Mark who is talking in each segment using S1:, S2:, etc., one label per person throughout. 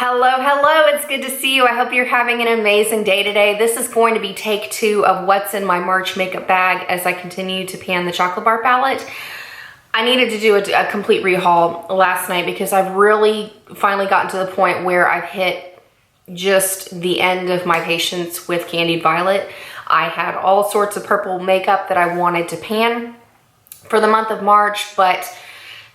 S1: Hello, hello, it's good to see you. I hope you're having an amazing day today. This is going to be take 2 of what's in my March makeup bag as I continue to pan the chocolate bar palette. I needed to do a complete rehaul last night because I've really finally gotten to the point where I've hit just the end of my patience with Candied Violet. I had all sorts of purple makeup that I wanted to pan for the month of March, but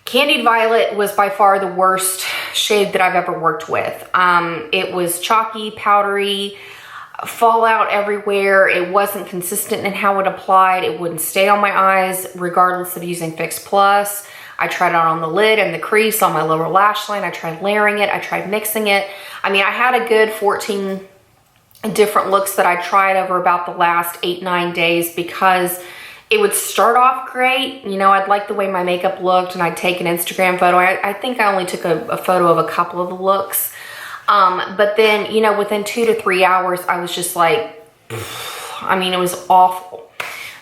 S1: Candied Violet was by far the worst shade that I've ever worked with. It was chalky, powdery, fallout everywhere. It wasn't consistent in how it applied. It wouldn't stay on my eyes regardless of using Fix Plus. I tried it on the lid and the crease on my lower lash line. I tried layering it. I tried mixing it. I mean, I had a good 14 different looks that I tried over about the last 8-9 days because it would start off great. You know, I'd like the way my makeup looked and I'd take an Instagram photo. I think I only took a photo of a couple of the looks. But then, you know, within 2 to 3 hours, I was just like, I mean, it was awful.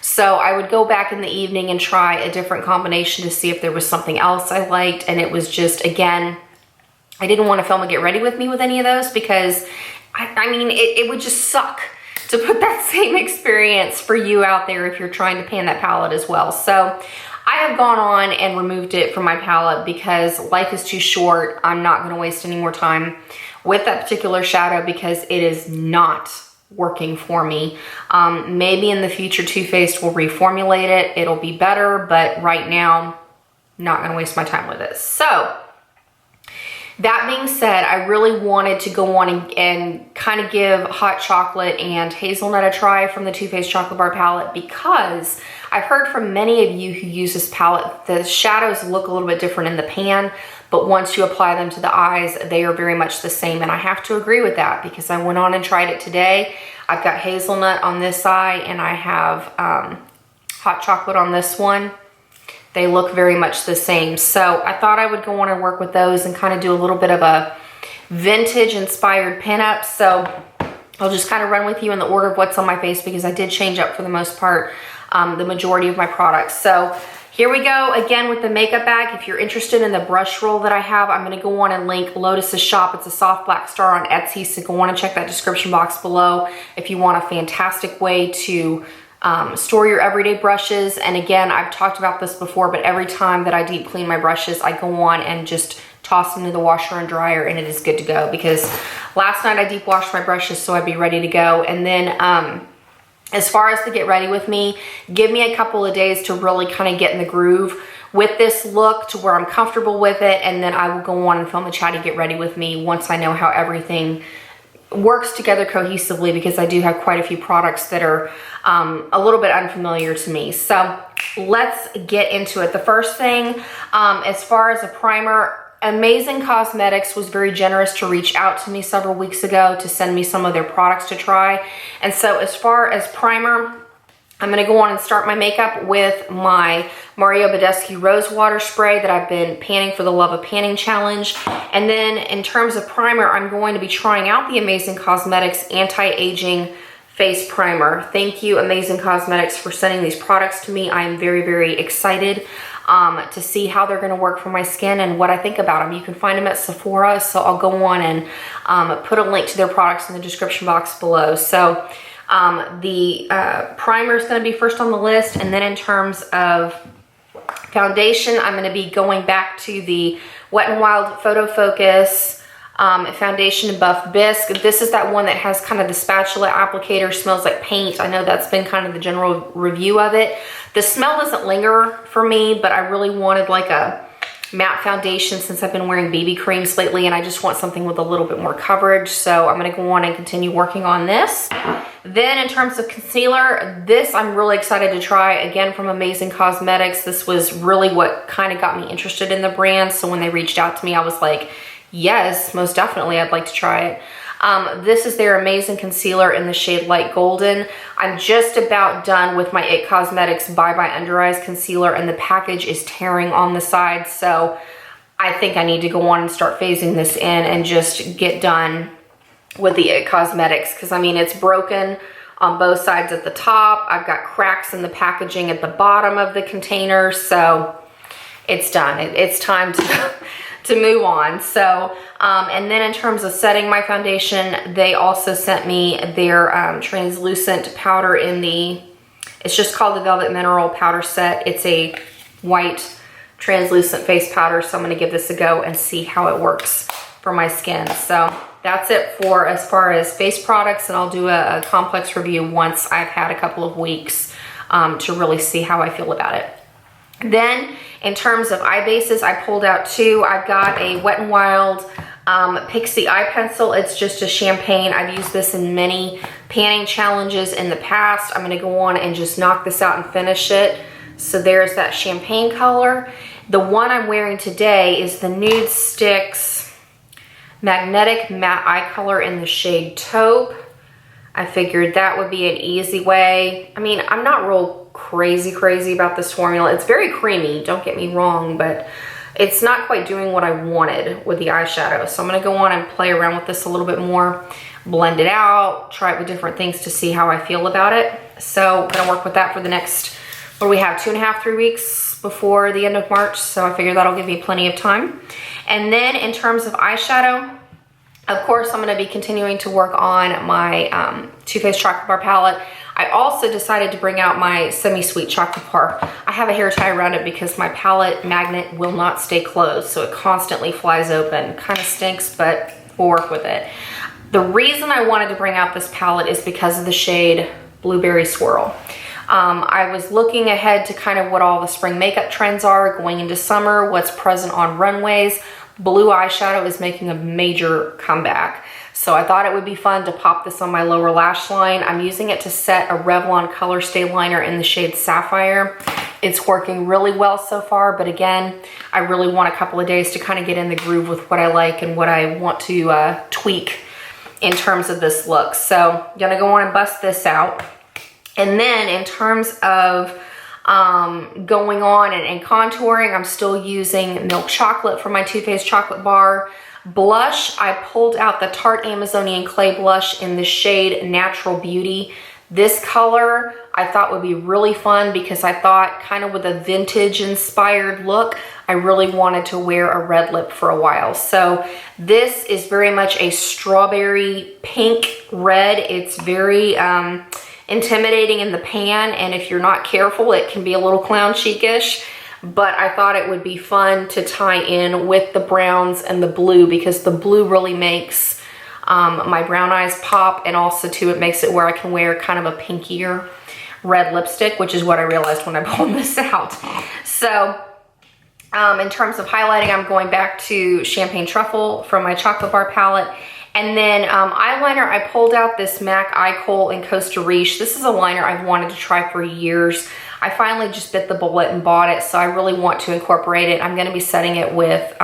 S1: So I would go back in the evening and try a different combination to see if there was something else I liked. And it was just, again, I didn't want to film a get ready with me with any of those because, I mean, it would just suck to put that same experience for you out there if you're trying to pan that palette as well. So I have gone on and removed it from my palette because life is too short. I'm not going to waste any more time with that particular shadow because it is not working for me. Maybe in the future Too Faced will reformulate it. It'll be better, but right now, not going to waste my time with it. So that being said, I really wanted to go on and kind of give Hot Chocolate and Hazelnut a try from the Too Faced Chocolate Bar palette because I've heard from many of you who use this palette, the shadows look a little bit different in the pan, but once you apply them to the eyes, they are very much the same. And I have to agree with that because I went on and tried it today. I've got Hazelnut on this eye and I have Hot Chocolate on this one. They look very much the same. So I thought I would go on and work with those and kind of do a little bit of a vintage inspired pinup. So I'll just kind of run with you in the order of what's on my face because I did change up for the most part the majority of my products. So here we go again with the makeup bag. If you're interested in the brush roll that I have, I'm going to go on and link Lotus's shop. It's a soft black star on Etsy. So go on and check that description box below if you want a fantastic way to store your everyday brushes. And again, I've talked about this before, but every time that I deep clean my brushes, I go on and just toss them into the washer and dryer and it is good to go because last night I deep washed my brushes so I'd be ready to go. And then as far as to get ready with me, give me a couple of days to really kind of get in the groove with this look to where I'm comfortable with it. And then I will go on and film the chatty get ready with me once I know how everything works together cohesively because I do have quite a few products that are a little bit unfamiliar to me. So let's get into it. The first thing, as far as a primer, Amazing Cosmetics was very generous to reach out to me several weeks ago to send me some of their products to try. And so as far as primer, I'm going to go on and start my makeup with my Mario Badescu Rose Water Spray that I've been panning for the Love of Panning Challenge. And then in terms of primer, I'm going to be trying out the Amazing Cosmetics Anti-Aging Face Primer. Thank you, Amazing Cosmetics, for sending these products to me. I am very, very excited to see how they're going to work for my skin and what I think about them. You can find them at Sephora, so I'll go on and put a link to their products in the description box below. So the primer is going to be first on the list, and then in terms of foundation, I'm going to be going back to the Wet n Wild Photo Focus foundation in Buff Bisque. This is that one that has kind of the spatula applicator, smells like paint. I know that's been kind of the general review of it. The smell doesn't linger for me, but I really wanted like a matte foundation since I've been wearing BB creams lately and I just want something with a little bit more coverage. So I'm going to go on and continue working on this. Then in terms of concealer, this I'm really excited to try again from Amazing Cosmetics. This was really what kind of got me interested in the brand. So when they reached out to me, I was like, yes, most definitely, I'd like to try it. This is their Amazing Concealer in the shade Light Golden. I'm just about done with my IT Cosmetics Bye Bye Under Eyes Concealer and the package is tearing on the side. So I think I need to go on and start phasing this in and just get done with the IT Cosmetics because I mean, it's broken on both sides at the top. I've got cracks in the packaging at the bottom of the container. So it's done. It's time to to move on. So, and then in terms of setting my foundation, they also sent me their translucent powder in the, it's just called the Velvet Mineral Powder Set. It's a white translucent face powder, so I'm gonna give this a go and see how it works for my skin. So that's it for as far as face products, and I'll do a complex review once I've had a couple of weeks to really see how I feel about it. Then in terms of eye bases, I pulled out two. I've got a Wet n Wild Pixie eye pencil. It's just a champagne. I've used this in many panning challenges in the past. I'm gonna go on and just knock this out and finish it. So there's that champagne color. The one I'm wearing today is the Nude Sticks Magnetic Matte Eye Color in the shade Taupe. I figured that would be an easy way. I mean, I'm not real crazy about this formula. It's very creamy, don't get me wrong, but it's not quite doing what I wanted with the eyeshadow. So I'm gonna go on and play around with this a little bit more, blend it out, try it with different things to see how I feel about it. So I'm gonna work with that for the next, what do we have, 2.5, 3 weeks before the end of March. So I figure that'll give me plenty of time. And then in terms of eyeshadow, of course, I'm gonna be continuing to work on my Too Faced Chocolate Bar palette. I also decided to bring out my semi-sweet chocolate bar. I have a hair tie around it because my palette magnet will not stay closed, so it constantly flies open. Kind of stinks, but we'll work with it. The reason I wanted to bring out this palette is because of the shade Blueberry Swirl. I was looking ahead to kind of what all the spring makeup trends are going into summer, what's present on runways. Blue eyeshadow is making a major comeback. So I thought it would be fun to pop this on my lower lash line. I'm using it to set a Revlon Color Stay Liner in the shade Sapphire. It's working really well so far, but again, I really want a couple of days to kind of get in the groove with what I like and what I want to tweak in terms of this look. So I'm gonna go on and bust this out. And then in terms of going on and contouring, I'm still using Milk Chocolate for my Too Faced Chocolate Bar. Blush, I pulled out the Tarte Amazonian Clay Blush in the shade Natural Beauty. This color I thought would be really fun because I thought kind of with a vintage inspired look, I really wanted to wear a red lip for a while. So this is very much a strawberry pink red. It's very intimidating in the pan, and if you're not careful, it can be a little clown cheekish. But I thought it would be fun to tie in with the browns and the blue because the blue really makes my brown eyes pop, and also too it makes it where I can wear kind of a pinkier red lipstick, which is what I realized when I pulled this out. So in terms of highlighting, I'm going back to Champagne Truffle from my Chocolate Bar palette. And then eyeliner, I pulled out this MAC Eye Kohl in Costa Riche. This is a liner I've wanted to try for years. I finally just bit the bullet and bought it, so I really want to incorporate it. I'm gonna be setting it with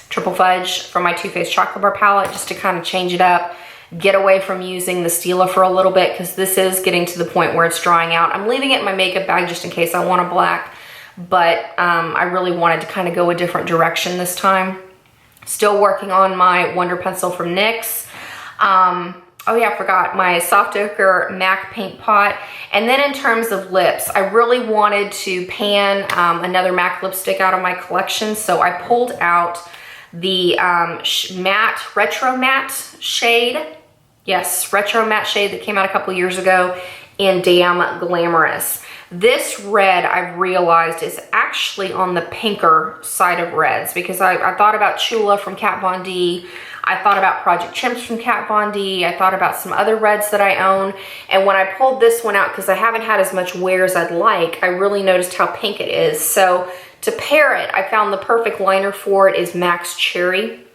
S1: Triple Fudge from my Too Faced Chocolate Bar palette just to kind of change it up, get away from using the Stila for a little bit because this is getting to the point where it's drying out. I'm leaving it in my makeup bag just in case I want a black, but I really wanted to kind of go a different direction this time. Still working on my Wonder Pencil from NYX. Oh yeah, I forgot my Soft Ochre MAC Paint Pot. And then in terms of lips, I really wanted to pan another MAC lipstick out of my collection. So I pulled out the Retro Matte shade. Yes, Retro Matte shade that came out a couple years ago in Damn Glamorous. This red, I've realized, is actually on the pinker side of reds because I thought about Chula from Kat Von D. I thought about Project Chimps from Kat Von D. I thought about some other reds that I own. And when I pulled this one out, because I haven't had as much wear as I'd like, I really noticed how pink it is. So to pair it, I found the perfect liner for it is Max Cherry.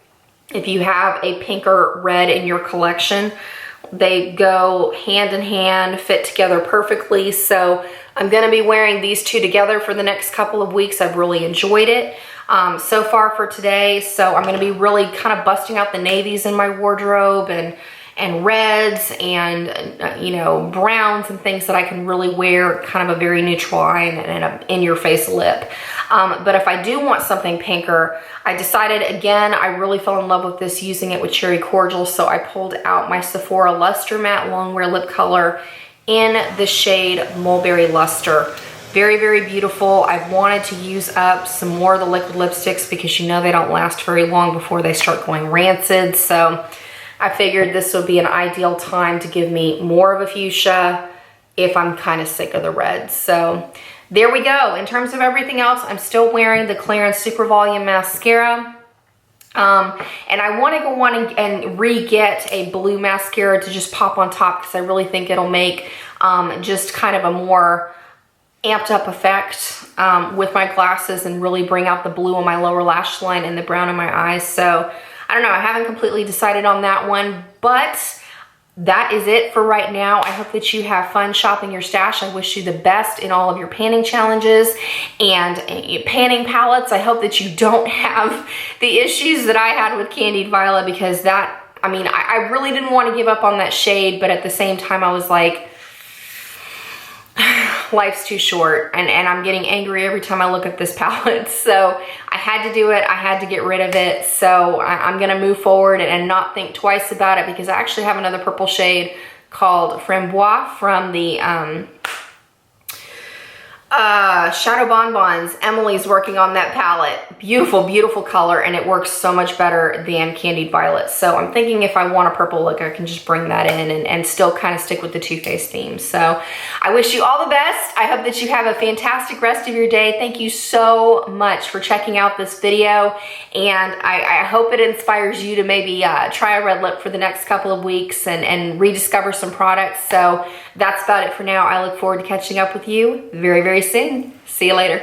S1: If you have a pinker red in your collection, they go hand in hand, fit together perfectly. So I'm gonna be wearing these two together for the next couple of weeks. I've really enjoyed it so far for today. So I'm gonna be really kind of busting out the navies in my wardrobe and reds and you know, browns and things that I can really wear kind of a very neutral eye and an in-your-face lip. But if I do want something pinker, I decided again, I really fell in love with this using it with Cherry Cordial. So I pulled out my Sephora Luster Matte Longwear Lip Color in the shade Mulberry Luster Very, very beautiful. I've wanted to use up some more of the liquid lipsticks because you know they don't last very long before they start going rancid. So I figured this would be an ideal time to give me more of a fuchsia if I'm kind of sick of the red. So there we go. In terms of everything else, I'm still wearing the Clarins Super Volume Mascara. And I want to go on and re-get a blue mascara to just pop on top because I really think it'll make just kind of a more amped up effect with my glasses and really bring out the blue on my lower lash line and the brown in my eyes. So I don't know, I haven't completely decided on that one, but that is it for right now. I hope that you have fun shopping your stash. I wish you the best in all of your panning challenges and panning palettes. I hope that you don't have the issues that I had with Candied Violet, because that, I mean, I really didn't want to give up on that shade, but at the same time I was like, life's too short, and I'm getting angry every time I look at this palette. So I had to do it. I had to get rid of it. So I'm gonna move forward and not think twice about it, because I actually have another purple shade called Framboise from the Shadow Bonbons. Emily's working on that palette. Beautiful, beautiful color, and it works so much better than Candied Violet. So I'm thinking if I want a purple look, I can just bring that in and still kind of stick with the Too Faced theme. So I wish you all the best. I hope that you have a fantastic rest of your day. Thank you so much for checking out this video, and I hope it inspires you to maybe try a red lip for the next couple of weeks and rediscover some products. So that's about it for now. I look forward to catching up with you very, very soon. See you later.